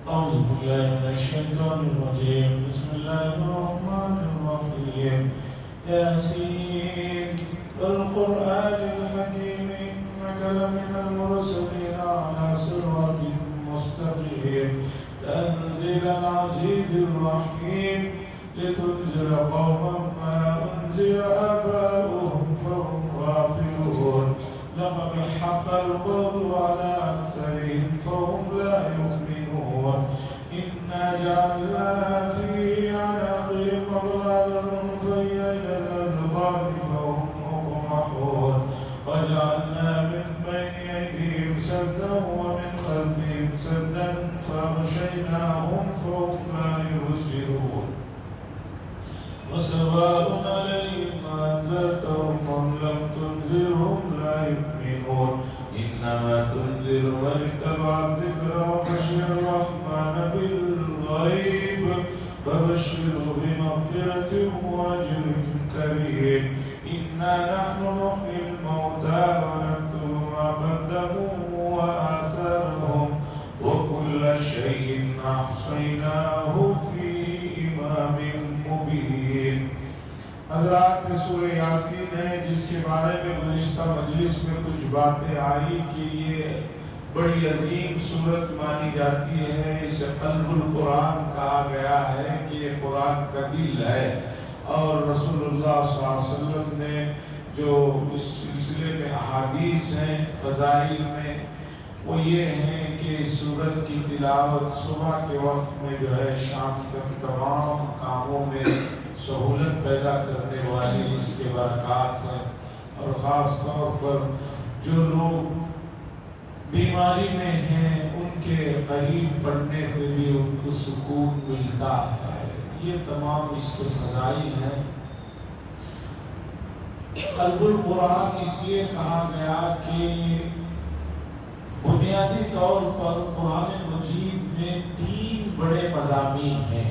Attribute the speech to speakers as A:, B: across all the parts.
A: أعوذ بالله من الشيطان الرجيم. بسم الله الرحمن الرحيم. ياسين والقرآن الحكيم إنك لمن المرسلين على صراط مستقيم تنزيل العزيز الرحيم لتنذر قوما ما أنذر آباؤهم فهم غافلون لقد حق القول على أكثرهم فهم لا يؤمنون إنا جعلنا في أعناقهم أغلالا فهي إلى الأذقان فهم مقمحون وجعلنا من بين أيديهم سدا ومن خلفهم سدا فأغشيناهم فهم لا يبصرون وسواء عليهم أنذرتهم أم لم تنذرهم لا يؤمنون إنما تنذر من اتبع الذكر وخشي الرحمن بالغيب فبشره بمغفرة وأجر كريم إنا نحن نحيي الموتى ونكتب ما قدموا وآثارهم وكل شيء أحصيناه في إمام مبين. حضرات سورہ یاسین ہے جس کے بارے میں گزشتہ مجلس میں کچھ باتیں آئی کہ یہ بڑی عظیم سورت مانی جاتی ہے. اسے قلب القرآن کہا گیا ہے کہ یہ قرآن کا دل ہے اور رسول اللہ صلی اللہ علیہ وسلم نے جو اس سلسلے میں احادیث ہیں فضائل میں وہ یہ ہیں کہ اس سورت کی تلاوت صبح کے وقت میں جو ہے شام تک تمام کاموں میں سہولت پیدا کرنے والی اس کے برکات ہیں اور خاص طور پر جو لوگ بیماری میں ہیں ان کے قریب پڑھنے سے بھی ان کو سکون ملتا ہے. یہ تمام اس کے فضائل ہیں. قلب القرآن اس لیے کہا گیا کہ بنیادی طور پر قرآن مجید میں تین بڑے مضامین ہیں.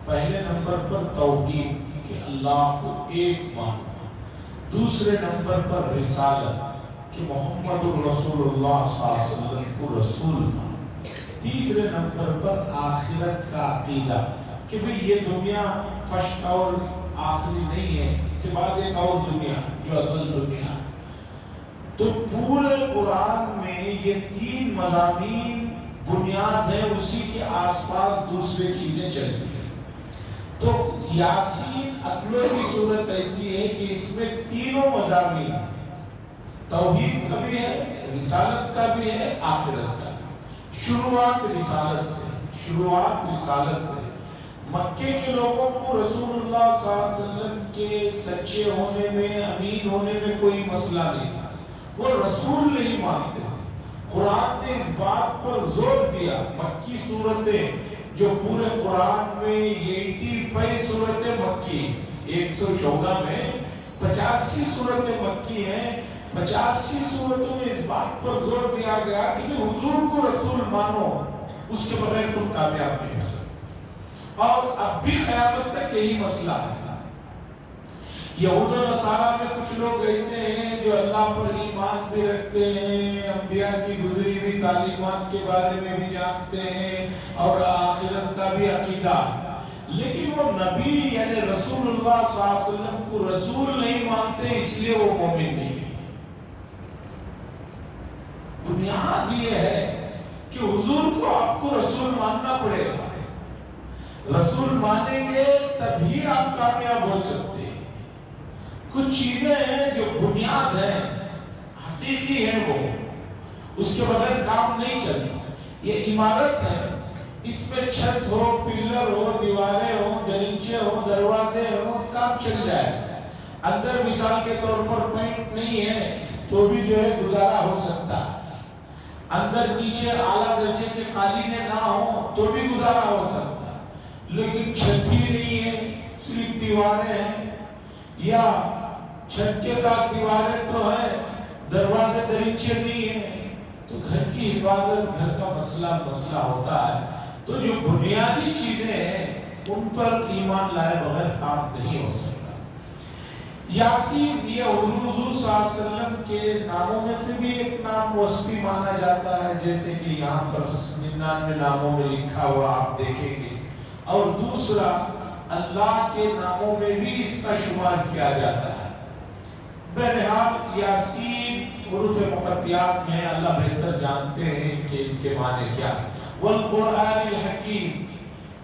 A: پہلے نمبر پر توحید کہ اللہ کو ایک ماننا، دوسرے نمبر پر رسالت کہ محمد رسول اللہ صلی اللہ علیہ وسلم کو رسول ماننا، تیسرے نمبر پر آخرت کا عقیدہ کہ بھئی یہ دنیا فرسٹ اور آخری نہیں ہے، اس کے بعد ایک اور دنیا جو اصل دنیا ہے. تو پورے قرآن میں یہ تین مضامین بنیاد ہے، اسی کے آس پاس دوسرے چیزیں چلتی ہیں. تو یاسین اکلوتی صورت ایسی ہے کہ اس میں تینوں مضامین توحید کا بھی ہے، رسالت کا بھی ہے، آخرت کا بھی. شروعات رسالت سے مکے کے لوگوں کو رسول اللہ صلی اللہ علیہ وسلم کے سچے ہونے میں، امین ہونے میں کوئی مسئلہ نہیں تھا. وہ رسول نہیں مانتے تھے. قرآن نے اس بات پر زور دیا. مکی صورتیں جو پورے قرآن میں 85 صورتیں مکی، 114 میں 85 صورتیں مکی ہیں. 85 صورتوں میں اس بات پر زور دیا گیا کہ حضور کو رسول مانو، اس کے بغیر تم کامیاب نہیں ہو سکتے. اور اب بھی قیامت تک یہی مسئلہ ہے. یہود و نصارہ میں کچھ لوگ ایسے ہیں جو اللہ پر ایمان بھی رکھتے ہیں، انبیاء کی گزری ہوئی تعلیمات کے بارے میں بھی جانتے ہیں اور آخرت کا بھی عقیدہ، لیکن وہ نبی یعنی رسول اللہ صلی اللہ علیہ وسلم کو رسول نہیں مانتے، اس لیے وہ مومن نہیں ہے. بنیاد یہ ہے کہ حضور کو آپ کو رسول ماننا پڑے گا. رسول مانیں گے تبھی آپ کامیاب ہو سکتے ہیں. کچھ چیزیں ہیں جو بنیاد ہیں، حقیقی ہیں، وہ اس کے بغیر کام نہیں چلتا. یہ عمارت ہے، اس میں چھت ہو، پلر ہو، دیواریں ہو، دریچے ہو، دروازے ہو، کام چل جائے. اندر مثال کے طور پر پینٹ نہیں ہے تو بھی جو ہے گزارا ہو سکتا ہے. اندر نیچے اعلیٰ درجے کے قالینیں نہ ہو تو بھی گزارا ہو سکتا ہے. لیکن چھت ہی نہیں ہے، صرف دیواریں ہیں، یا چھت کے ساتھ دیواریں تو ہیں، دروازے دریچے نہیں ہیں، تو گھر کی حفاظت، گھر کا مسئلہ ہوتا ہے. تو جو بنیادی چیزیں ہیں ان پر ایمان لائے بغیر کام نہیں ہو سکتا. یاسین یہ حضور صلی اللہ علیہ وسلم کے ناموں میں سے بھی ایک نام وصفی مانا جاتا ہے، جیسے کہ یہاں پر 99 ناموں میں لکھا ہوا آپ دیکھیں گے، اور دوسرا اللہ کے ناموں میں بھی اس کا شمار کیا جاتا ہے۔ بہرحال یاسین حروف مقطعات میں اللہ بہتر جانتے ہیں کہ اس کے معنی کیا ہے۔ والقرآن الحکیم،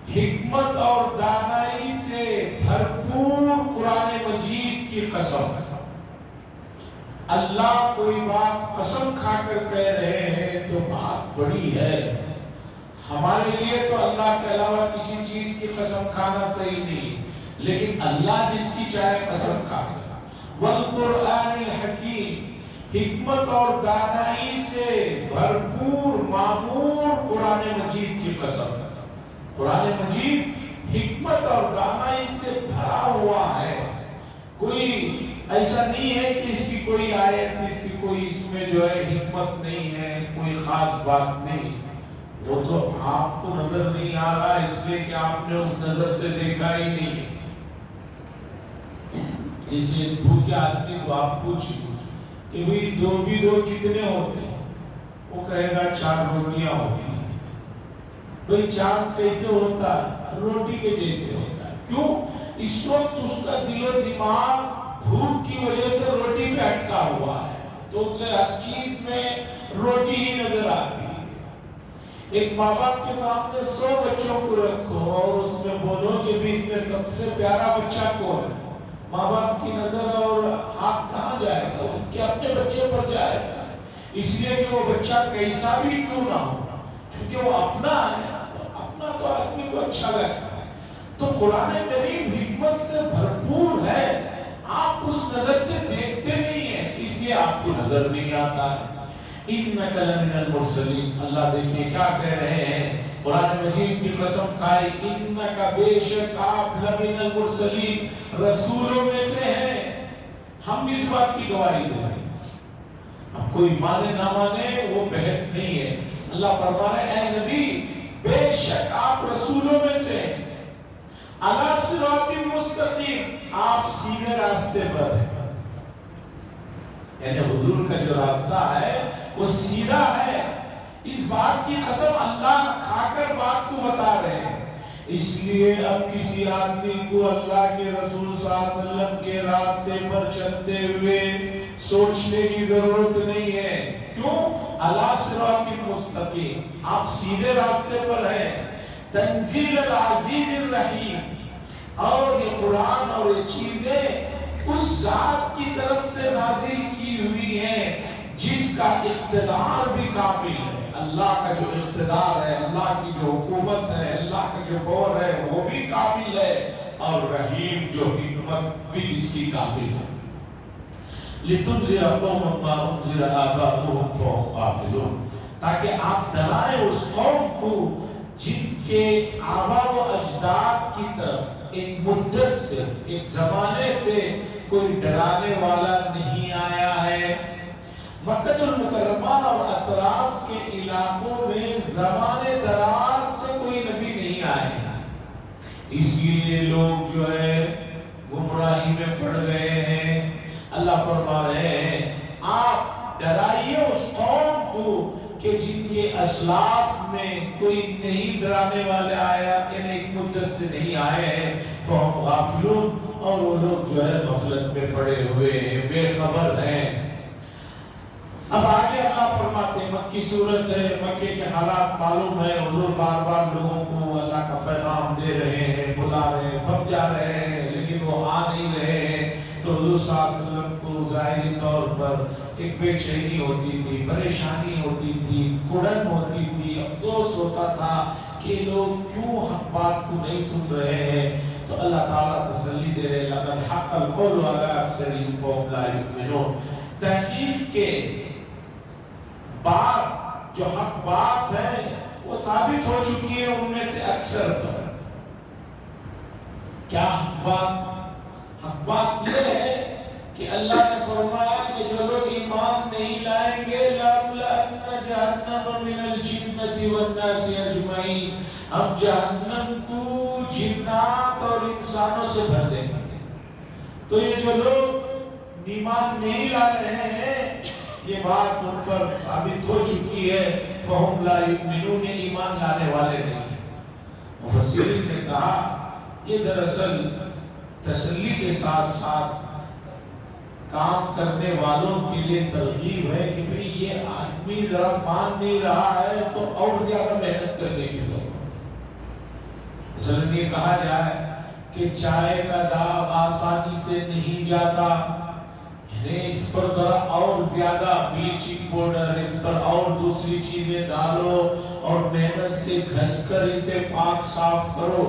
A: حکمت اور دانائی سے بھرپور قرآن مجید کی قسم۔ اللہ کوئی بات قسم کھا کر کہہ رہے ہیں تو بات بڑی ہے۔ ہمارے لیے تو اللہ کے علاوہ کسی چیز کی قسم کھانا صحیح نہیں، لیکن اللہ جس کی چاہے قسم کھا سکتا۔ والقرآن الحکیم، حکمت اور دانائی سے بھرپور معمور قرآن مجید کی قسم۔ قرآن مجید حکمت اور دانائی سے بھرا ہوا ہے۔ کوئی ایسا نہیں ہے کہ اس کی کوئی آیت، اس کی کوئی اس میں جو ہے حکمت نہیں ہے، کوئی خاص بات نہیں، وہ تو آپ کو نظر نہیں آ رہا اس لیے کہ آپ نے اس نظر سے دیکھا ہی نہیں ہے۔ جسے بھوکے آدمی کو آپ پوچھیں کہ بھئی دو بھی دو کتنے ہوتے ہیں، وہ کہے گا 4 روٹیاں ہوتی ہیں۔ بھئی چاند کیسے ہوتا ہے؟ روٹی کے جیسے ہوتا ہے۔ کیوں؟ اس وقت اس کا دل و دماغ بھوک کی وجہ سے روٹی پہ اٹکا ہوا ہے، تو اسے ہر چیز میں روٹی ہی نظر آتی ہے۔ ایک ماں باپ کے سامنے 100 بچوں کو رکھو اور اس میں بولو کہ بھی اس میں سب سے پیارا بچہ کون ہے، ماں باپ کی نظر اور ہاتھ کہاں جائے گا؟ ان کے اپنے بچے پر جائے گا، اس لیے کہ وہ بچہ کیسا بھی کیوں نہ ہو، کیونکہ وہ اپنا ہے، تو اپنا تو آدمی کو اچھا لگتا ہے۔ تو قرآن کریم حکمت سے بھرپور ہے، آپ اس نظر سے دیکھتے نہیں ہیں، اس لیے آپ کو نظر نہیں آتا ہے۔ اِنَّكَ لَمِنَ الْمُرْسَلِينَ، اللہ دیکھیں کیا کہہ رہے ہیں، قرآن مجید کی قسم کھائی، اِنَّكَ بے شک آپ لَمِنَ الْمُرْسَلِينَ، رسولوں میں سے ہیں۔ ہم اس بات کی گواہی دے رہے ہیں، اب کوئی مانے نہ مانے وہ بحث نہیں ہے۔ اللہ فرما رہے ہیں اے نبی بے شک آپ رسولوں میں سے ہیں، عَلَى صِرَاطٍ مُسْتَقِيمٍ، آپ سیدھے راستے پر ہیں، یعنی حضور کا جو راستہ ہے وہ سیدھا ہے۔ اس بات کی قسم اللہ کھا کر بات کو بتا رہے ہیں، اس لیے اب کسی آدمی کو اللہ کے رسول صلی اللہ علیہ وسلم کے راستے پر چلتے ہوئے سوچنے کی ضرورت نہیں ہے۔ کیوں؟ علی صراط مستقیم، آپ سیدھے راستے پر ہیں۔ تنزیل العزیز الرحیم، اور یہ قرآن اور یہ چیزیں اس ذات کی طرف سے نازل کی ہوئی ہیں جس کا اقتدار بھی کامل ہے۔ اللہ کا جو اقتدار ہے، اللہ کی جو حکومت ہے، اللہ کا جو پاور ہے وہ بھی کامل ہے، اور رحیم جو حکمت بھی جس کی کامل ہے۔ لِتُنذِرَ قَوْمًا مَا أُنذِرَ آبَاؤُهُمْ فَهُمْ غَافِلُونَ، تاکہ آپ ڈرائیں اس قوم کو جن کے آبا و اجداد کی طرف ایک مدت سے، ایک زمانے سے کوئی ڈرانے والا نہیں آیا ہے۔ مکہ المکرمہ اور اطراف کے علاقوں میں زمانے دراز سے کوئی نبی نہیں آئے ہیں، اس لیے لوگ جو ہے گمراہی میں پڑ گئے ہیں۔ اللہ فرما رہے ہیں آپ ڈرائیے اس قوم کو کہ جن کے اسلاف میں کوئی نہیں ڈرانے والے آیا، یعنی ایک مدت سے نہیں آئے ہیں، فَهُمْ غَافِلُونَ، اور وہ لوگ جو ہے غفلت میں پڑے ہوئے ہیں، بے خبر ہیں۔ اب آگے اللہ فرماتے ہیں، مکی صورت ہے، مکے کے حالات معلوم ہے، حضور بار بار لوگوں کو اللہ کا پیغام دے رہے ہیں، بلا رہے ہیں، سب جا رہے ہیں، لیکن وہ آ نہیں رہے ہیں، تو حضور صلی اللہ علیہ وسلم کو ظاہری طور پر ایک بے چینی ہوتی تھی، پریشانی ہوتی تھی، کڑن ہوتی تھی، افسوس ہوتا تھا کہ لوگ کیوں حق بات کو نہیں سن رہے ہیں۔ تو اللہ تعالیٰ تسلی دے رہے، لَقَدْ حَقَّ الْقَوْلُ عَلَىٰ أَكْثَرِهِمْ فَهُمْ لَا يُؤْمِنُونَ، تحقیق کے بات جو حق بات ہے وہ ثابت ہو چکی ہے ان میں سے اکثر پر۔ کیا حق بات؟ حق بات یہ ہے کہ اللہ نے فرمایا کہ جو لوگ ایمان نہیں لائیں گے لَأَمْلَأَنَّ جَهَنَّمَ مِنَ الْجِنَّةِ وَالنَّاسِ أَجْمَعِينَ، ہم جہنم کو جنات اور انسانوں سے بھر دیں گے۔ تو یہ جو لوگ ایمان نہیں لا رہے ہیں، یہ بات ان پر ثابت ہو چکی ہے، فہم لا یؤمنون، ایمان لانے والے نہیں۔ مفسرین نے کہا یہ دراصل تسلی کے ساتھ ساتھ کام کرنے والوں کے لیے ترغیب ہے کہ بھئی یہ آدمی ذرا مان نہیں رہا ہے تو اور زیادہ محنت کرنے کی ضرورت ہے۔ مثلا یہ کہا جائے کہ چائے کا داغ آسانی سے نہیں جاتا، یعنی اس پر ذرا اور زیادہ بلیچنگ پاؤڈر، اس پر اور دوسری چیزیں ڈالو اور محنت سے گھس کر اسے پاک صاف کرو،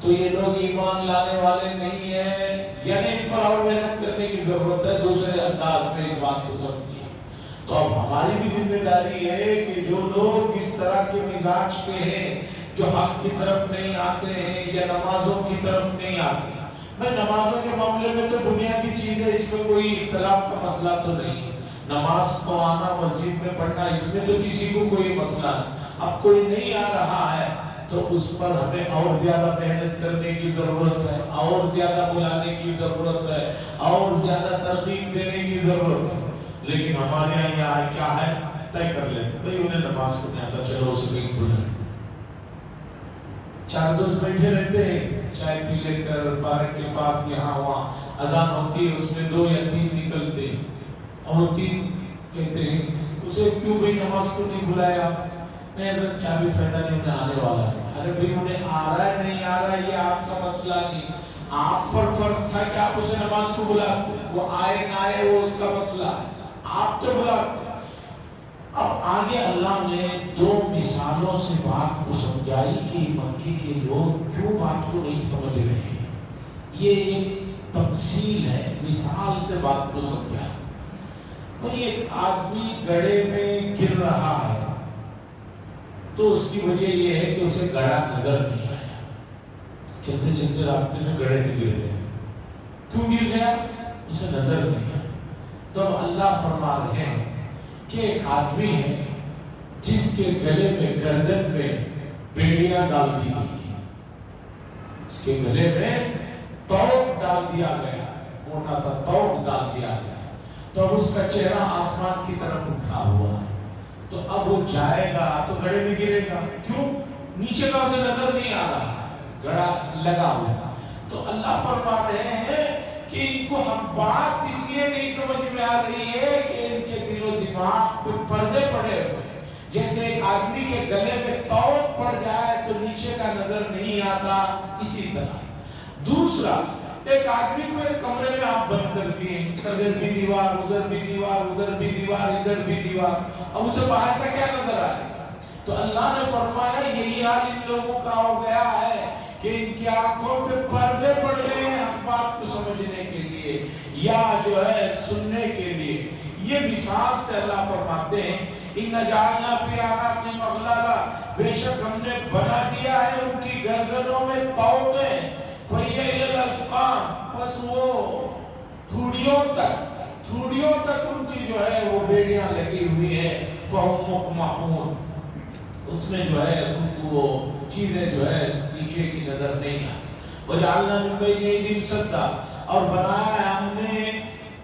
A: تو یہ لوگ ایمان لانے والے نہیں ہیں، یعنی ان پر اور محنت کرنے کی ضرورت ہے۔ دوسرے انداز میں اس بات کو سمجھیے۔ تو اب ہماری بھی ذمہ داری ہے کہ جو لوگ اس طرح کے مزاج کے ہیں، جو حق کی طرف نہیں آتے ہیں یا نمازوں کی طرف نہیں آتے، میں نمازوں کے معاملے میں تو بنیادی چیز ہے، اس میں کوئی اختلاف کا مسئلہ تو نہیں ہے، نماز کو آنا، مسجد میں پڑھنا، اس میں تو کسی کو کوئی مسئلہ نہیں۔ اب کوئی نہیں آ رہا ہے تو اس پر ہمیں اور زیادہ محنت کرنے کی ضرورت ہے، اور زیادہ بلانے کی ضرورت ہے، اور زیادہ ترغیب دینے کی ضرورت ہے۔ لیکن ہمارے یہاں کیا ہے، طے کر لیتے بھئی انہیں نماز کو نہیں آتا، چلو اسے کہیں بلائیں۔ چار دوست بیٹھے رہتے ہیں، چائے پی لے کر پارک کے پاس یہاں وہاں، اذان ہوتی ہے، اس میں 2 یا 3 نکلتے ہیں، اور 3 کہتے ہیں اسے کیوں بھئی نماز کو نہیں بلایا؟ نہیں حضرت کیا بھی فائدہ نہیں، انہیں آنے والا ہے۔ ارے بھئی انہیں آ رہا ہے نہیں آ رہا ہے یہ آپ کا مسئلہ نہیں، آپ پر فرض تھا کہ آپ اسے نماز کو بلاتے، وہ آئے نہ آئے وہ اس کا مسئلہ ہے، آپ تو بلاتے۔ اب آگے اللہ نے 2 مثالوں سے بات کو سمجھائی کہ مکی کے لوگ کیوں بات کو نہیں سمجھ رہے ہیں۔ یہ ایک تمثیل ہے، مثال سے بات کو سمجھا۔ تو ایک آدمی گڑھے میں گر رہا ہے تو اس کی وجہ یہ ہے کہ اسے گڑھا نظر نہیں آیا، چلتے چلتے راستے میں گڑھے میں گر گیا۔ کیوں گر گیا؟ اسے نظر نہیں آیا۔ تو اللہ فرما رہے ہیں کہ ایک آدمی ہے جس کے گلے میں، گردن میں بیڑیاں ڈال دی گئی ہیں، اس کے گلے میں توق ڈال دیا گیا ہے، موٹا سا توق ڈال دیا گیا ہے، تو اس کا چہرہ آسمان کی طرف اٹھا ہوا ہے۔ تو اب وہ جائے گا تو گڑھے میں گرے گا، کیوں؟ نیچے کا اسے نظر نہیں آ رہا ہے، گڑھا لگا ہوا۔ تو اللہ فرما رہے ہیں کہ ان کو ہم بات اس لیے نہیں سمجھ میں آ رہی ہے کہ ان کے دل و دماغ پہ پردے پڑے ہوئے ہیں۔ جیسے ایک آدمی کے گلے میں توق پڑ جائے تو نیچے کا نظر نہیں آتا، اسی طرح دوسرا ایک آدمی کو ایک کمرے میں آپ بند کر دیے، ادھر بھی دیوار، ادھر بھی دیوار، ادھر بھی دیوار، ادھر بھی دیوار، اب اسے باہر کا کیا نظر آئے گا؟ تو اللہ نے فرمایا یہی حال ان لوگوں کا ہو گیا ہے کہ ان کی آنکھوں پہ پردے پڑ گئے ہیں ہم بات کو سمجھنے کے لیے یا جو ہے سننے کے لیے۔ یہ مثال سے اللہ فرماتے ہیں اِنَّ جَعَلْنَا فِي أَعْنَاقِهِمْ أَغْلَالًا، بے شک ہم نے بنا دیا ہے ان کی گردنوں میں طوقیں، فَهِيَ إِلَى الْأَذْقَانِ، بس وہ تھوڑیوں تک ان کی جو ہے وہ بیڑیاں لگی ہوئی ہیں، فَهُمْ مُقْمَحُونَ، اس میں جو ہے ان کو وہ چیزیں جو ہے نیچے کی نظر نہیں آتی۔ وَجَعَلْنَا مِن بَيْنِ أَيْدِيهِمْ سَدًّا، اور بنایا ہے ہم نے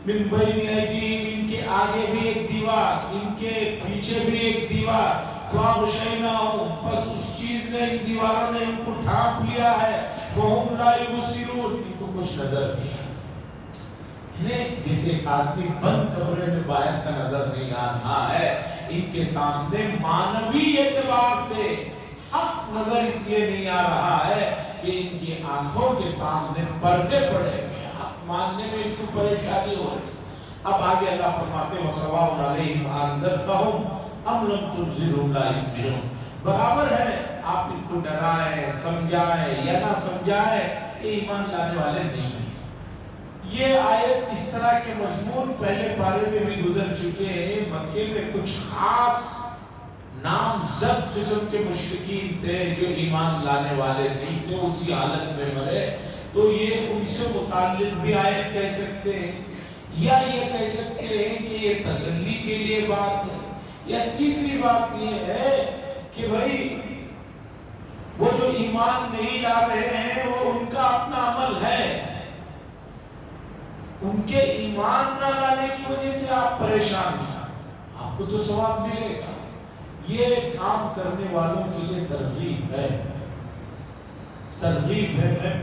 A: من بین ایدیہم، ان کے آگے بھی ایک دیوار، ان کے پیچھے بھی ایک دیوار، فَأَغْشَيْنَاهُمْ، پس اس چیز نے، ان دیواروں نے ان کو ڈھانپ لیا ہے، فَهُمْ لَا يُبْصِرُونَ، ان کو کچھ نظر نہیں آتا۔ یعنی جیسے ایک آدمی بند کمرے میں باہر کا نظر نہیں آ رہا ہے، ان کے سامنے مانوی اعتبار سے حق نظر اس لیے نہیں آ رہا ہے کہ ان کی آنکھوں کے سامنے پردے پڑے ہوئے، ماننے میں ان کو پریشانی ہو رہی۔ اب آگے اللہ فرماتے ہیں وَسَوَاءٌ عَلَيْهِمْ أَنذَرْتَهُمْ أَمْ لَمْ تُنذِرْهُمْ لَا يُؤْمِنُونَ، برابر ہے آپ ان کو ڈرائیں، سمجھائیں یا نہ سمجھائیں، یہ ایمان لانے والے نہیں ہیں۔ یہ آیت اس طرح کے مضمون پہلے پارے میں بھی گزر چکے ہیں۔ مکے میں کچھ خاص نامزد قسم کے مشرکین تھے جو ایمان لانے والے نہیں تھے، اسی حالت میں مرے، تو یہ ان سے متعلق بھی آیت کہہ سکتے ہیں، یا یہ کہہ سکتے ہیں کہ یہ تسلی کے لیے بات ہے، یا تیسری بات یہ ہے کہ بھائی وہ جو ایمان نہیں لا رہے ہیں وہ ان کا اپنا عمل ہے، ان کے ایمان نہ لانے کی وجہ سے آپ پریشان ہیں، آپ کو تو ثواب ملے گا۔ یہ کام کرنے والوں کے لیے ترغیب ہے، ترغیب ہے۔ میں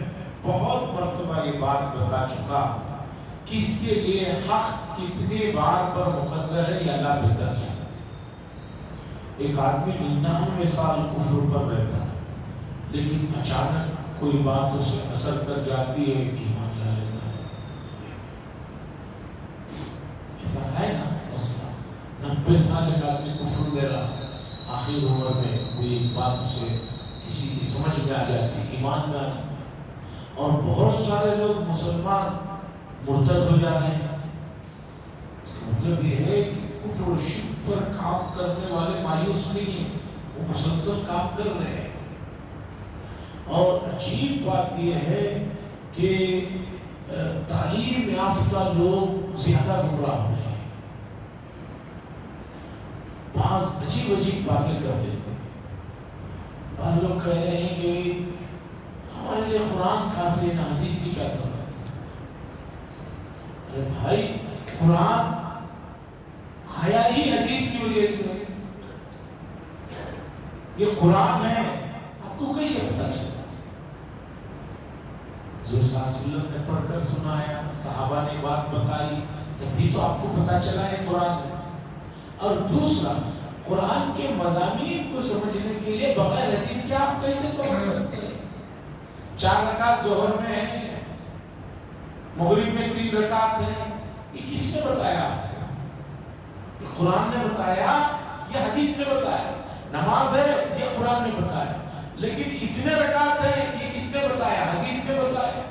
A: بہت مرتبہ یہ بات بتا چکا، کس کے لیے حق کتنے بار پر مقدر ہے یہ اللہ بہتر جانتا ہے۔ ایک آدمی 99 سال کفر پر رہتا ہے، لیکن اچانک کوئی بات اسے اثر کر جاتی ہے، ایمان لا لیتا ہے۔ ایسا ہے نا مسئلہ، 90 سال ایک آدمی کفر میں رہا، آخر عمر میں کوئی ایک بات اسے کسی کی سمجھ میں آ جاتی، ایمان میں آ جاتی، اور بہت سارے لوگ مسلمان مرتد ہو جا رہے ہیں۔ اس کا مطلب یہ ہے کہ کفر و شرک پر کام کرنے والے مایوس نہیں ہیں، وہ مسلسل کام کر رہے ہیں۔ اور عجیب بات یہ ہے کہ تعلیم یافتہ لوگ زیادہ گمراہ ہو رہے ہیں، بعض عجیب عجیب باتیں کر دیتے ہیں۔ بعض لوگ کہہ رہے ہیں کہ ہمارے لیے قرآن کافی ہے نا، حدیث کی کیا ضرورت ہے؟ ارے بھائی، قرآن آیا ہی حدیث کی وجہ سے، یہ قرآن ہے، آپ کو کیسے پتا چلا؟ جو صلی اللہ علیہ وسلم نے پڑھ کر سنایا، صحابہ نے بات بتائی، تبھی تو آپ کو پتا چلا یہ قرآن ہے۔ اور دوسرا، قرآن کے مضامین کو سمجھنے کے لیے بغیر حدیث کے آپ کیسے سمجھ سکتے ہیں؟ 4 رکعت ظہر میں ہے، مغرب میں 3 رکعت ہیں، یہ کس نے بتایا آپ کو؟ یہ قرآن نے بتایا، یہ حدیث نے بتایا۔ نماز ہے، یہ قرآن نے بتایا، لیکن اتنے رکعت ہیں، یہ کس نے بتایا؟ حدیث نے بتایا۔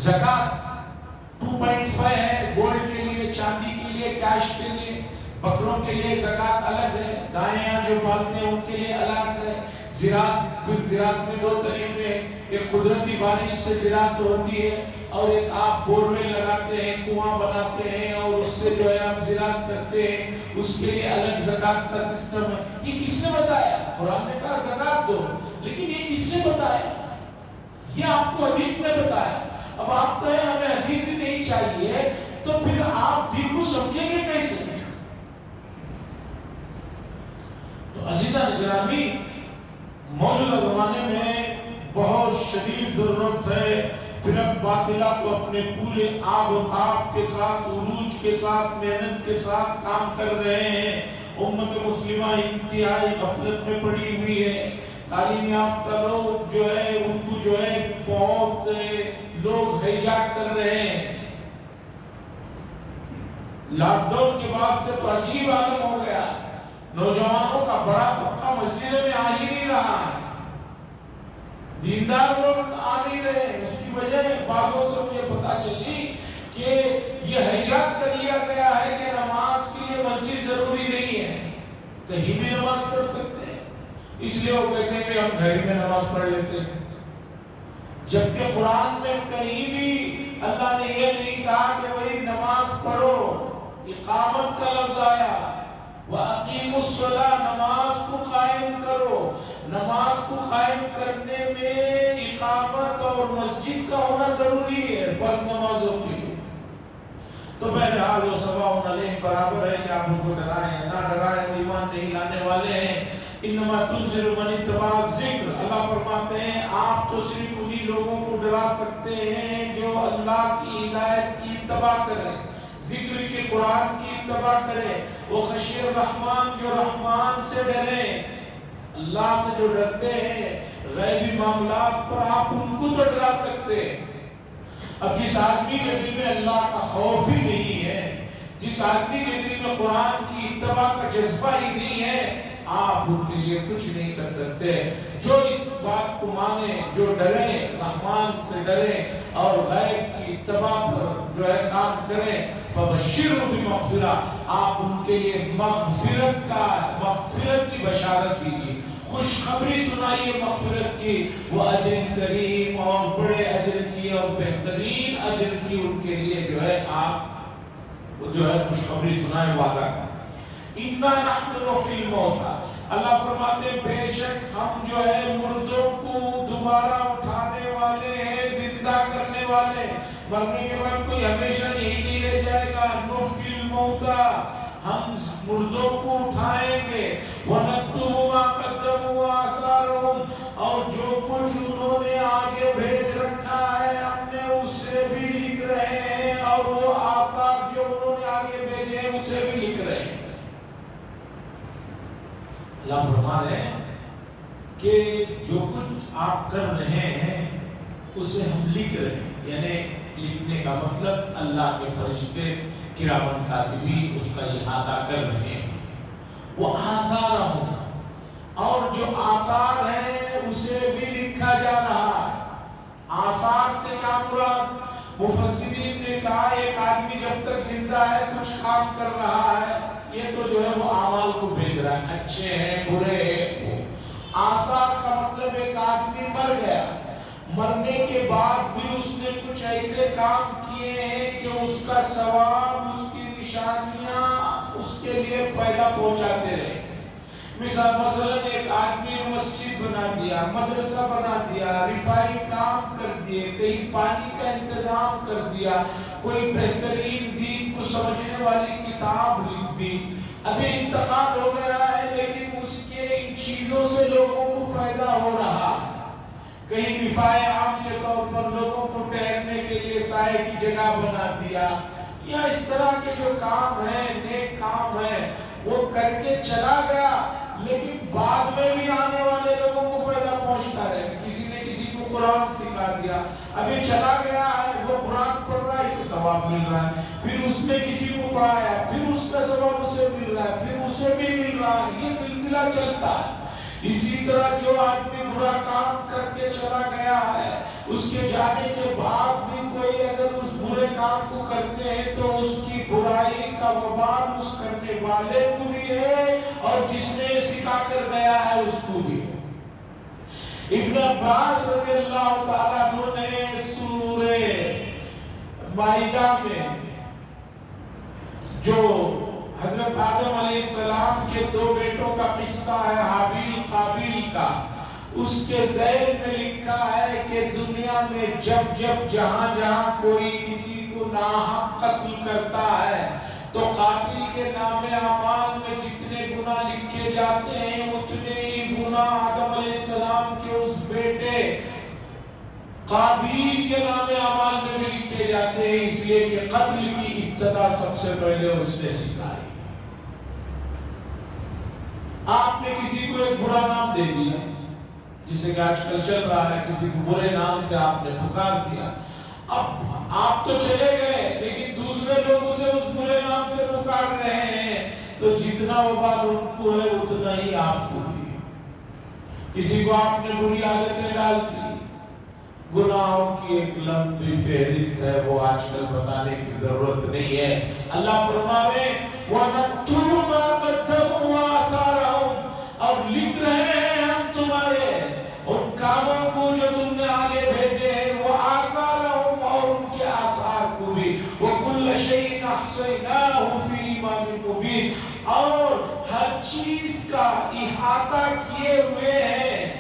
A: زکات 2.5 ہے، گولڈ کے لیے، چاندی کے لیے، کیش کے لیے، بکروں کے لیے زکات الگ ہے، گائیں جو پالتے ہیں ان کے لیے الگ ہے۔ زراعت، پھر زراعت میں 2 طریقے ہیں، ایک قدرتی بارش سے زراعت ہوتی ہے، اور ایک آپ بورویل لگاتے ہیں، کنواں بناتے ہیں اور اس سے جو ہے آپ زراعت کرتے ہیں، اس کے لیے الگ زکات کا سسٹم ہے۔ یہ کس نے بتایا؟ قرآن نے کہا زکات دو، لیکن یہ کس نے بتایا؟ یہ آپ کو حدیث نے بتایا۔ اب آپ کہیں ہمیں حدیث ہی نہیں چاہیے، تو پھر آپ دین کو سمجھیں گے کیسے؟ تو عزیزان گرامی، موجودہ زمانے میں بہت شدید ضرورت ہے، فرق باطلہ کو اپنے پورے آب و تاب کے ساتھ، عروج کے ساتھ، محنت کے ساتھ کام کر رہے ہیں۔ امت مسلمہ انتہائی غفلت میں پڑی ہوئی ہے۔ تعلیم یافتہ لوگ جو ہے ان کو جو ہے بہت سے لوگ ہیجاک کر رہے ہیں۔ لاک ڈاؤن کے بعد سے تو عجیب عالم ہو گیا، نوجوانوں کا بڑا طبقہ مسجدوں میں آ ہی نہیں رہا ہے، دیندار لوگ آ نہیں رہے۔ اس کی وجہ بعضوں سے مجھے پتا چلی کہ یہ ہیجاک کر لیا گیا ہے کہ نماز کے لیے مسجد ضروری نہیں ہے، کہیں بھی نماز پڑھ سکتے ہیں، اس لیے وہ کہتے ہیں کہ ہم گھر میں نماز پڑھ لیتے ہیں، جبکہ قرآن میں کہیں بھی اللہ نے یہ نہیں کہا کہ وہی نماز پڑھو۔ اقامت کا لفظ آیا، وَأَقِيمُوا الصَّلَاةَ، نماز کو قائم کرو۔ نماز کو قائم کرنے میں اقامت اور مسجد کا ہونا ضروری ہے فرض نمازوں کے لیے۔ تو بہرحال وہ سواء علیہم، برابر ہے کہ آپ ان کو ڈرائیں یا نہ ڈرائیں، وہ ایمان نہیں لانے والے ہیں۔ انما تنذر من اتبع الذکر، اللہ فرماتے ہیں آپ تو صرف انہی لوگوں کو ڈرا سکتے ہیں جو اللہ کی ہدایت کی اتباع کریں، ذکر کے قرآن کی اتباع کریں، وہ خشی الرحمن، جو رحمان سے ڈریں، اللہ سے جو ڈرتے ہیں، غیبی معاملات پر آپ ان کو تو ڈرا سکتے ہیں۔ اب جس آدمی کے دل میں اللہ کا خوف ہی نہیں ہے، جس آدمی کے دل میں قرآن کی اتباع کا جذبہ ہی نہیں ہے، آپ ان کے لیے کچھ نہیں کر سکتے۔ جو اس بات کو مانے، جو ڈریں، رحمان سے ڈریں اور غیب کی اتباع پر جو ہے کام کریں، فبشرہم بمغفرہ، آپ ان کے لیے مغفرت کی بشارت دیجیے، خوشخبری سنائیے مغفرت کی، وہ اجر کریم، اور بڑے اجر کی اور بہترین اجر کی ان کے لیے جو ہے آپ جو ہے خوشخبری سنائے، وعدہ کا۔ اِنَّا نَحْنُ نُحْيِي الْمَوْتَىٰ، اللہ فرماتے ہیں بے شک ہم جو ہے مردوں کو دوبارہ اٹھانے والے ہیں، زندہ کرنے والے ہیں۔ مرنے کے بعد کوئی ہمیشہ یہی نہیں رہ جائے گا. نحیی الموتى، ہم مردوں کو اٹھائیں گے. وَنَكْتُبُ مَا قَدَّمُوا وَآثَارَهُمْ، اور جو کچھ انہوں نے آگے بھیج رکھا ہے ہم نے اسے بھی لکھ رہے ہیں، اور وہ آثار جو انہوں نے آگے بھیجے ہیں اسے بھی لکھ رہے ہیں. اللہ فرما رہے ہیں کہ جو کچھ آپ کر رہے ہیں اسے ہم لکھ رہے ہیں. یعنی لکھنے کا مطلب اللہ کے فرشتے کرامن کاتبین اس کا احاطہ کر رہے ہیں. وہ آثار ہوگا، اور جو آثار ہیں اسے بھی لکھا جا رہا ہے. آثار سے کیا مراد؟ مفسرین نے کہا ایک آدمی جب تک زندہ ہے کچھ کام کر رہا ہے، یہ تو جو ہے وہ اعمال کو بھیج رہا ہے، اچھے ہیں برے ہیں. آثار کا مطلب ایک آدمی مر گیا، مرنے کے بعد بھی اس نے کچھ ایسے کام کیے ہیں کہ اس کا ثواب، اس کی نشانیاں اس کے لیے فائدہ پہنچاتے رہے. مثلا ایک آدمی نے مسجد بنا دیا، مدرسہ بنا دیا، رفائی کام کر دیے، کہیں پانی کا انتظام کر دیا، کوئی بہترین دین کو سمجھنے والی کتاب لکھ دی. ابھی انتقال ہو گیا ہے لیکن اس کے ان چیزوں سے لوگوں کو فائدہ ہو رہا ہے. کہیں رفائی عام کے طور پر لوگوں کو ٹہلنے کے لیے سائے کی جگہ بنا دیا، یا اس طرح کے جو کام ہیں، نیک کام ہیں، وہ کر کے چلا گیا، لیکن بعد میں بھی آنے والے لوگوں کو فائدہ پہنچتا رہے. کسی نے کسی کو قرآن سکھا دیا، ابھی چلا گیا ہے، وہ قرآن پڑھ رہا ہے، اسے ثواب مل رہا ہے. پھر اس نے کسی کو پڑھایا، پھر اس کا ثواب اسے مل رہا ہے، پھر اسے بھی مل رہا ہے. یہ سلسلہ چلتا ہے. اسی طرح جو آدمی برا کام کر کے چلا گیا ہے، اس کے جانے کے بعد بھی کوئی اگر اس برے کام کو کرتے ہیں تو اس کی برائی کا وبال اس کرنے والے کو بھی ہے، اور جس نے سکھا کر گیا ہے اس کو بھی ہے. ابن عباس رضی اللہ تعالیٰ عنہ نے سورہ مائدہ میں جو حضرت آدم علیہ السلام کے دو بیٹوں کا قصہ ہے، حابیل قابیل کا، اس کے ذیل میں لکھا ہے کہ دنیا میں جب جب جہاں جہاں کوئی کسی کو ناحق قتل کرتا ہے تو قاتل کے نام اعمال میں جتنے گناہ لکھے جاتے ہیں اتنے ہی گناہ آدم علیہ السلام کے اس بیٹے قابیل کے نام اعمال میں بھی لکھے جاتے ہیں، اس لیے کہ قتل کی ابتدا سب سے پہلے اس نے سکھائی. آپ نے کسی کو ایک برا نام دے دیا، جسے کہ آج کل چل رہا ہے، کسی کو برے نام سے آپ نے پکار دیا. اب آپ تو چلے گئے لیکن دوسرے لوگ اسے اس برے نام سے پکار رہے ہیں، تو جتنا وبال ان کو ہے اتنا ہی آپ کو بھی. کسی کو آپ نے بری عادتیں ڈال دی، گناہوں کی ایک لمبی فہرست ہے، وہ آج کل بتانے کی ضرورت نہیں ہے. اللہ فرما رہے وَنَكْتُبُ مَا قَدَّمُوا وَآثَارَهُمْ، اور لکھ رہے ہیں ہم تمہارے ان کاموں کو جو تم نے آگے بھیجے ہیں، وَآثَارَهُمْ، اور ان کے آثار کو بھی. وَكُلَّ شَيْءٍ أَحْصَيْنَاهُ فِي إِمَامٍ مُبِينٍ، اور ہر چیز کا احاطہ کیے ہوئے ہیں.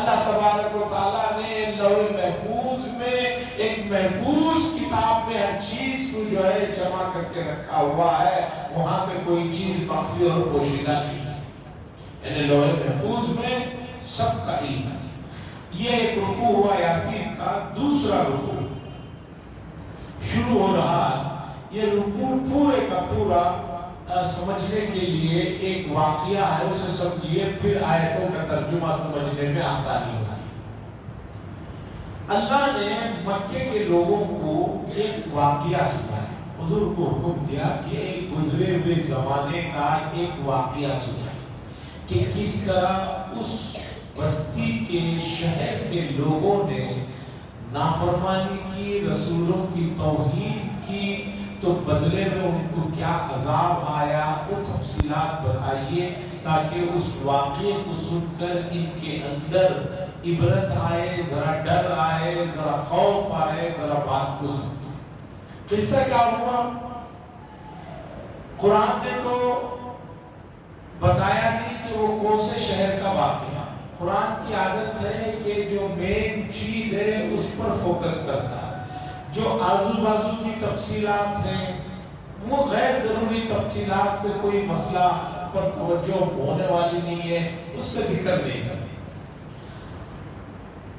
A: اللہ تبارک و تعالیٰ نے لوح محفوظ میں ایک محفوظ کتاب میں ہر چیز کو جو ہے جمع کر کے رکھا ہوا ہے، وہاں سے کوئی چیز مخفی اور پوشیدہ نہیں. یعنی لوح محفوظ میں سب کا علم ہے. یہ ایک رکوع ہوا یاسین کا. دوسرا رکوع شروع ہو رہا ہے. یہ رکوع پورے کا پورا سمجھنے کے لیے ایک واقعہ ہے، اسے سمجھیے، پھر آیتوں کا ترجمہ سمجھنے میں آسانی ہوگی. اللہ نے مکے کے لوگوں کو ایک واقعہ سنایا، حضور کو حکم دیا کہ گزرے ہوئے زمانے کا ایک واقعہ سنائے کہ کس طرح اس بستی کے شہر کے لوگوں نے نافرمانی کی، رسولوں کی توہین کی، تو بدلے میں ان کو کیا عذاب آیا. وہ تفصیلات بتائیے تاکہ اس واقعے کو سن کر ان کے اندر عبرت آئے، ذرا ڈر آئے، ذرا خوف آئے، ذرا بات کو سن. قصہ کیا ہوا؟ قرآن نے تو بتایا نہیں کہ وہ کون سے شہر کا واقعہ. قرآن کی عادت ہے کہ جو مین چیز ہے اس پر فوکس کرتا ہے. جو آزو بازو کی تفصیلات ہیں وہ غیر ضروری تفصیلات سے کوئی مسئلہ پر توجہ ہونے والی نہیں ہے، اس کا ذکر نہیں کرتے۔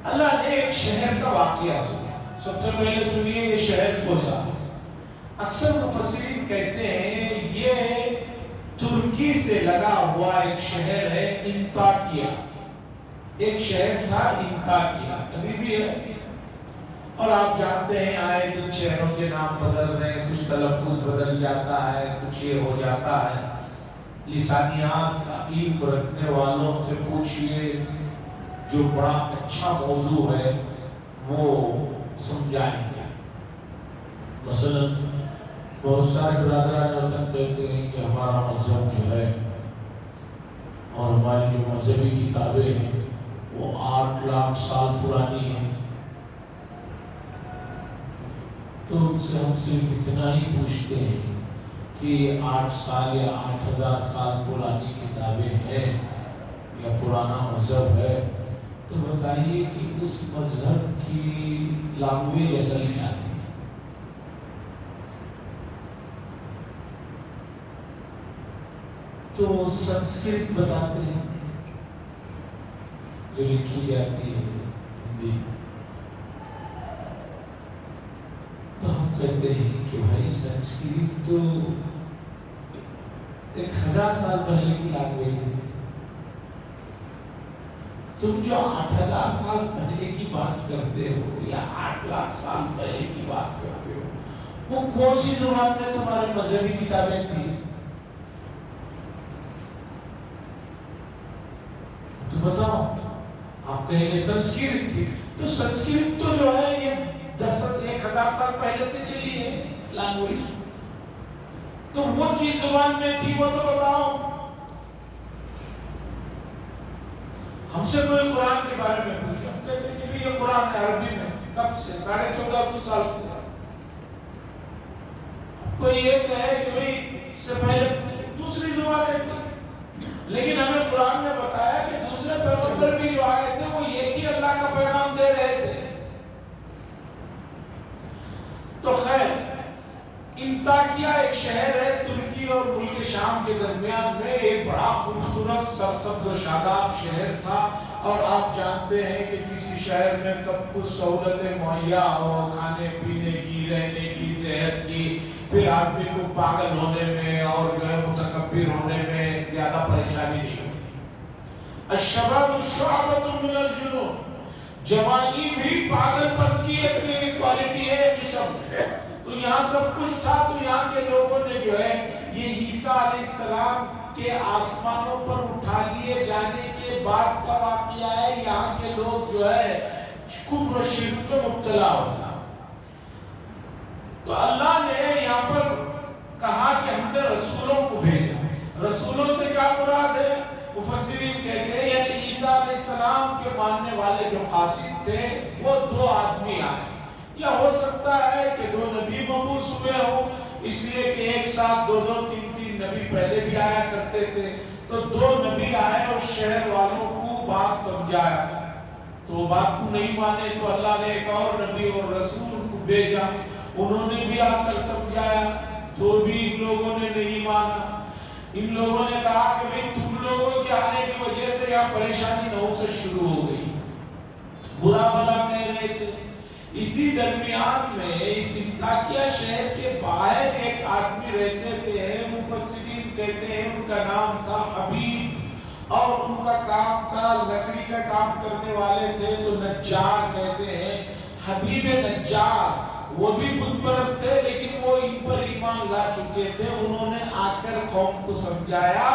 A: اللہ نے ایک شہر کا واقعہ سنا، سب سے پہلے سنیے یہ شہر کوسا۔ اکثر مفسرین کہتے ہیں یہ ترکی سے لگا ہوا ایک شہر ہے، انطاکیہ۔ ایک شہر تھا انطاکیہ، ابھی بھی ہے، اور آپ جانتے ہیں آئے دن شہروں کے نام بدل رہے ہیں، کچھ تلفظ بدل جاتا ہے، کچھ یہ ہو جاتا ہے۔ لسانیات کا علم رکھنے والوں سے پوچھئے، جو بڑا اچھا موضوع ہے وہ سمجھائیں گے۔ مثلا بہت سارے برادران وطن کہتے ہیں کہ ہمارا مذہب جو ہے اور ہماری جو مذہبی کتابیں ہیں وہ 8 لاکھ سال پرانی ہیں، تو ان سے ہم صرف اتنا ہی پوچھتے ہیں کہ 8 سال یا 8000 سال پرانی کتابیں ہیں یا پرانا مذہب ہے، تو بتائیے کہ اس مذہب کی لینگویج اصل کیا تھی؟ تو سنسکرت بتاتے ہیں جو لکھی جاتی ہے ہندی، تو ہم کہتے ہیں کہ بھائی سنسکرت تو 1000 سال پہلے کی لینگویج ہے، تم جو 8000 سال پہلے کی بات کرتے ہو یا 8 لاکھ سال پہلے کی بات کرتے ہو، وہ کون سی زبان میں تمہاری مذہبی کتابیں تھیں؟ تو بتاؤ، آپ کہیں گے سنسکرت تھی، تو سنسکرت تو جو ہے یہ 10,000 سال پہلے سے چلی ہے لینگویج، تو وہ کس زبان میں تھی وہ تو بتاؤ۔ ہم سے کوئی قرآن کے بارے میں پوچھے، ہم کہتے ہیں کہ یہ قرآن ہے عربی میں، کب سے؟ 1450 سال سے۔ کوئی یہ کہے کہ بھئی اس سے پہلے دوسری زبانیں تھی، لیکن ہمیں قرآن نے بتایا کہ دوسرے پیغمبر بھی جو آئے تھے وہ ایک ہی اللہ کا پیغام دے رہے تھے۔ تو خیر، انطاکیہ ایک شہر ہے ترکی اور ملک شام کے درمیان میں، ایک بڑا خوبصورت سرسبز و شاداب شہر تھا، اور آپ جانتے ہیں کہ کسی شہر میں سب کچھ سہولتیں مہیا ہو، کھانے پینے کی، رہنے کی، صحت کی، پھر آدمی کو پاگل ہونے میں اور جو ہے متکبر ہونے میں زیادہ پریشانی نہیں ہوتی۔ الشباب شعبۃ من الجنون، جوانی بھی پاگل پن کی ایک کوالٹی ہے، قسم ہے۔ تو یہاں سب کچھ تھا، تو یہاں کے لوگوں نے جو ہے یہ عیسیٰ علیہ السلام کے آسمانوں پر اٹھا لیے جانے کے بعد کا واقعہ ہے، یہاں کے لوگ جو ہے کفر و شرک میں مبتلا ہونا۔ تو اللہ نے یہاں پر کہا کہ ہم نے رسولوں کو بھیجا۔ رسولوں سے کیا مراد ہے؟ مفسرین کہتے ہیں یعنی عیسیٰ علیہ السلام کے ماننے والے جو قاصد تھے وہ 2 آدمی آئے، یا ہو سکتا ہے کہ 2 نبی مبعوث ہوئے ہوں، اس لیے کہ ایک ساتھ 2 3 نبی پہلے بھی آیا کرتے تھے۔ تو 2 نبی آئے اور شہر والوں کو بات سمجھایا، تو وہ بات کو نہیں مانے، تو اللہ نے ایک اور نبی اور رسول کو بھیجا، انہوں نے بھی آ کر سمجھایا، تو بھی ان لوگوں نے نہیں مانا۔ ان لوگوں نے کہا کہ بھئی تم لوگوں کے آنے کی وجہ سے یہاں پریشانی نو سے شروع ہو گئی، برا بھلا کہہ رہے تھے۔ اسی درمیان میں اس انطاکیہ شہر کے باہر ایک آدمی رہتے تھے، مفسرین کہتے ہیں ان کا نام تھا حبیب، اور ان کا کام تھا لکڑی کا کام کرنے والے تھے، تو نجار کہتے ہیں، حبیب نجار۔ وہ بھی بت پرست تھے لیکن وہ ان پر ایمان لا چکے تھے۔ انہوں نے آ کر قوم کو سمجھایا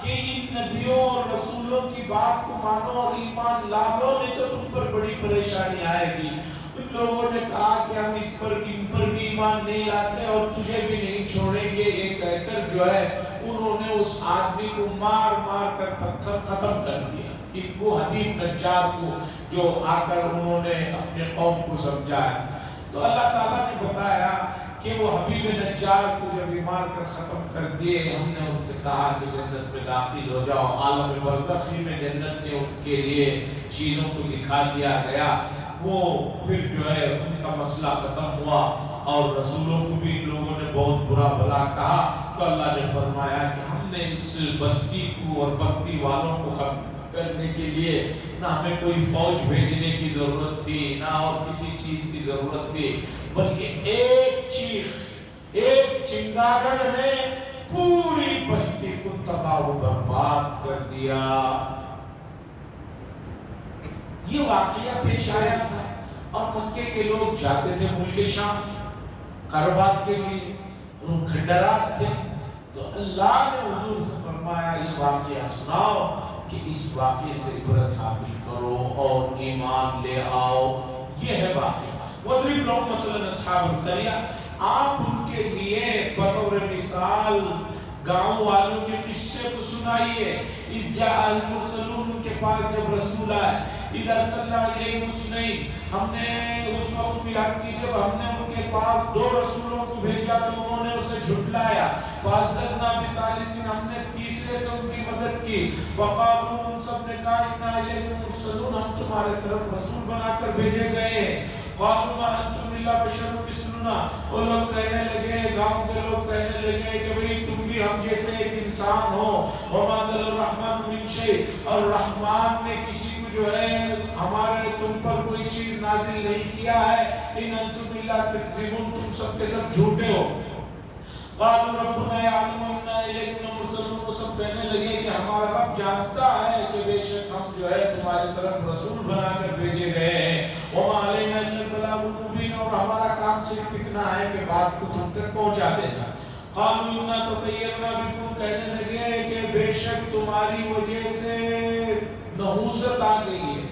A: کہ ان نبیوں اور رسولوں کی بات کو مانو اور ایمان لا لو، نہیں تو تم پر بڑی پریشانی آئے گی۔ ان لوگوں نے کہا کہ ہم اس پر ان پر بھی ایمان نہیں لاتے اور تجھے بھی نہیں چھوڑیں گے، یہ کہہ کر جو ہے انہوں نے اس آدمی کو مار مار کر پتھر ختم کر دیا، ان کو حبیب نجار کو، جو آ کر انہوں نے اپنے قوم کو سمجھایا۔ تو اللہ تعالیٰ نے بتایا کہ وہ حبیب نجار کو جب مار کر ختم کر دیے، ہم نے ان سے کہا کہ جنت میں داخل ہو جاؤ۔ عالم برزخی میں جنت نے ان کے لیے چیزوں کو دکھا دیا گیا، وہ پھر جو ہے ان کا مسئلہ ختم ہوا اور رسولوں کو بھی ان لوگوں نے بہت برا بھلا کہا، تو اللہ نے فرمایا کہ ہم نے اس بستی کو اور بستی والوں کو ختم کرنے کے لیے نہ ہمیں کوئی فوج بھیجنے کی ضرورت تھی، نہ اور کسی چیز کی ضرورت تھی، بلکہ ایک چیخ، ایک چنگاڑ نے پوری بستی کو تباہ و برباد کر دیا۔ یہ واقعہ پیش آیا تھا اور مکے کے لوگ جاتے تھے ملک شام کاروبار کے لیے، ان کھنڈرات تھے، تو اللہ نے حضور سے فرمایا یہ واقعہ سناؤ کہ اس واقعے سے عبرت حاصل کرو اور ایمان لے آؤ۔ یہ ہے واقعہ۔ وَضْرِبْ لَهُمْ مَثَلًا أَصْحَابَ الْقَرْيَةِ، آپ ان کے لیے بطور مثال گاؤں والوں کے قصے کو سنائیے۔ اِذْ جَاءَ الْمُرْسَلُونَ، ان کے پاس جب رسول آئے، اِذْ أَرْسَلْنَا إِلَيْهِمُ اثْنَيْنِ، ہم نے اس وقت کو یاد کی جب ہم نے ان کے پاس دو رسولوں کو بھیجا تو انہوں نے اسے جھٹلایا۔ فَأَرْسَلْنَا بِثَالِثٍ، ہم نے تیسرے سے ان کی مدد کی۔ فَقَالُوا، ان سب نے کہا إِنَّا إِلَيْكُمْ مُرْسَلُونَ، ہم تمہارے طرف رسول بنا کر بھیجے گئے ہیں۔ قَالُوا مَا أَنْتُمْ إِلَّا بَشَرٌ مِثْلُنَا، وہ لوگ کہنے لگے، گاؤں کے لوگ کہنے لگے کہ بھئی تم بھی ہم جیسے ایک انسان ہو۔ وَمَا أَنزَلَ الرَّحْمَنُ مِنْ شَيْءٍ، اور رحمان نے کسی کو جو ہے ہمارے تم پر کوئی چیز نازل نہیں کیا ہے۔ إِنْ أَنْتُمْ إِلَّا تَكْذِبُونَ، تم سب کے سب جھوٹے ہو۔ قَالُوا رَبُّنَا يَعْلَمُ إِنَّا إِلَيْكُمْ لَمُرْسَلُونَ، وہ سب کہنے لگے کہ ہمارا رب جانتا ہے کہ بے شک ہم جو ہے تمہاری طرف رسول بنا کر بھیجے گئے ہیں۔ وَمَا عَلَيْنَا إِلَّا الْبَلَاغُ الْمُبِينُ، اور ہمارا کام صرف اتنا ہے کہ بات کو تم تک پہنچا دینا۔ قَالُوا إِنَّا تَطَيَّرْنَا بِكُمْ، کہنے لگے کہ بے شک تمہاری وجہ سے نحوست آ گئی ہے،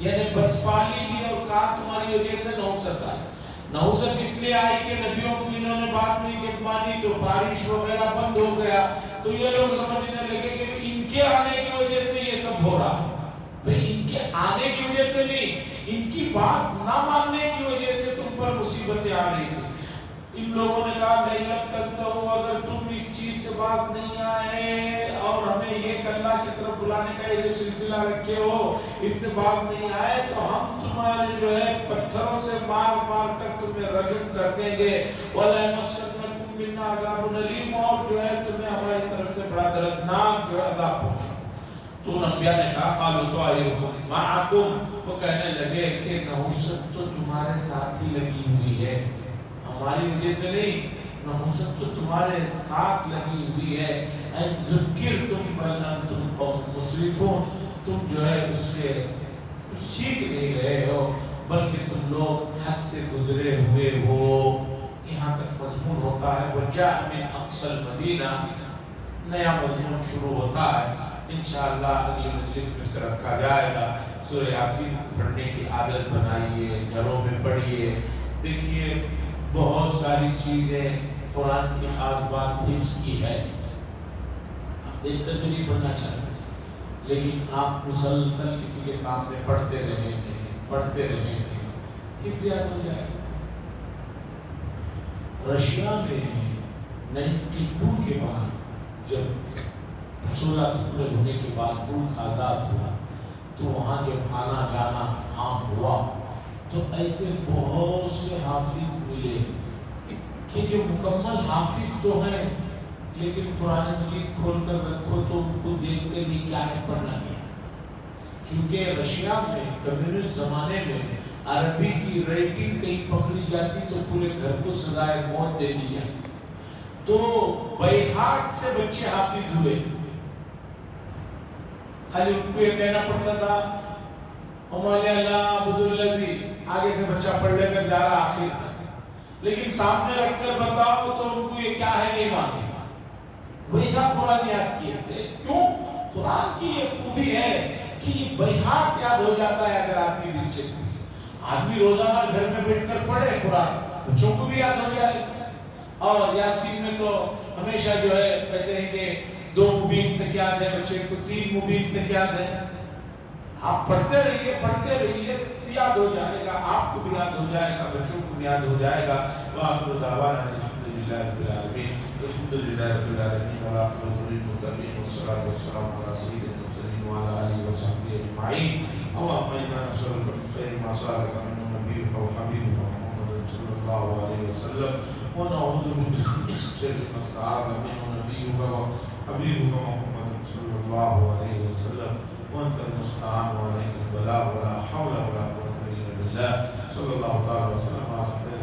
A: یعنی بدفعلی بھی، اور کہا تمہاری وجہ سے نحوست آئی۔ نحوست اس لیے آئی کہ نبیوں کو انہوں نے بات نہیں جب مانی تو بارش وغیرہ بند ہو گیا، تو یہ لوگ سمجھنے لگے کہ ان کے آنے کی وجہ سے یہ سب ہو رہا ہے۔ بھئی ان کے آنے کی وجہ سے نہیں، ان کی بات نہ ماننے کی وجہ سے تم پر مصیبتیں آ رہی تھی۔ ان لوگوں نے کہا لَئِن لَمْ تَنْتَهُوا، اگر تم اس چیز سے بات نہیں آئے اور ہمیں یہ اللہ کی طرف بلانے کا یہ جو سلسلہ رکھے ہو اس سے بات نہیں آئے تو ہم تمہارے جو ہے پتھروں سے مار مار کر تمہیں رجم کر دیں گے۔ وَلَيَمَسَّنَّكُم مِّنَّا عَذَابٌ أَلِيمٌ، اور جو ہے تمہیں ہماری طرف سے بڑا دردناک جو ہے عذاب پہنچے۔ تو انبیاء نے کہا قَالُوا طَائِرُكُم مَعَكُمْ، وہ کہنے لگے کہ نحوست تو تمہارے ساتھ ہی لگی ہوئی ہے، ہماری وجہ سے نہیں، نحوست تو تمہارے ساتھ لگی ہوئی ہے۔ اَن ذُكِّرْتُمْ بَلْ أَنْتُمْ قَوْمٌ مُسْرِفُونَ، تم جو ہے اس سے سیکھ نہیں رہے ہو بلکہ تم لوگ حد سے گزرے ہوئے ہو۔ یہاں تک مضمون ہوتا ہے وَجَاءَ مِنْ أَقْصَى الْمَدِينَةِ، نیا مضمون شروع ہوتا ہے۔ انشاءاللہ اگلی مجلس میں سے رکھا جائے گا۔ سورہ یاسین پڑھنے کی عادت بنائیے، گھروں میں پڑھیے۔ دیکھیے بہت ساری چیزیں، قرآن کی خاص بات حفظ کی ہے، آپ دیکھ کر بھی نہیں پڑھنا چاہتے، لیکن آپ مسلسل کسی کے سامنے پڑھتے رہیں گے، حفظ یاد ہو جائے۔ رشیا میں 92 کے بعد جب 16 ٹکڑے ہونے کے بعد ملک آزاد ہوا تو وہاں جب آنا جانا عام ہوا تو ایسے بہت سے حافظ ملے کہ جو مکمل حافظ تو ہیں لیکن قرآن مجید کھول کر رکھو تو ان کو دیکھ کر یہ کیا ہے پڑھنا نہیں۔ چونکہ رشیا میں کمیونسٹ زمانے میں عربی کی رائٹنگ کہیں پکڑی جاتی تو پورے گھر کو سزائے موت دے دی جاتی، تو بائی ہارٹ سے بچے حافظ ہوئے۔ خالی ان کو یہ کہنا پڑتا تھا ہمارے اللہ عبد الذی، آگے سے بچہ پڑھ لے کر جا رہا آخر تک، لیکن سامنے رکھ کر بتاؤ تو ان کو یہ کیا ہے نہیں مانے۔ وہی صاحب قرآن یاد کیے تھے، کیوں؟ قرآن کی یہ خوبی ہے کہ یہ بہار یاد ہو جاتا ہے اگر آدمی دلچسپی، آدمی روزانہ گھر میں بیٹھ کر پڑھے قرآن، بچوں کو بھی یاد ہو جائے۔ اور یاسین میں تو ہمیشہ جو ہے کہتے ہیں کہ 2 مبین تک یاد ہے بچے کو، 3 مبین تک یاد ہے۔ آپ پڑھتے رہیے، یاد ہو جائے گا، آپ کو بھی یاد ہو جائے گا، بچوں کو بھی یاد ہو جائے گا۔ وآخر دعوانا الحمدللہ رب العالمین، الحمدللہ رب العالمین، والعاقبۃ للمتقین، والصلاۃ والسلام علی سید المرسلین وعلی آلہ وصحبہ اجمعین۔ اللهم إنا نسألك من خير ما سألك منه نبيك وحبيبك محمد صلى الله عليه وسلم ونعوذ بك من شر ما استعاذ منه نبيك وحبيبك محمد صلى الله عليه وسلم وأنت المستعان وعليك البلاغ ولا حول ولا قوة إلا بالله صلى الله تعالى وسلم على خير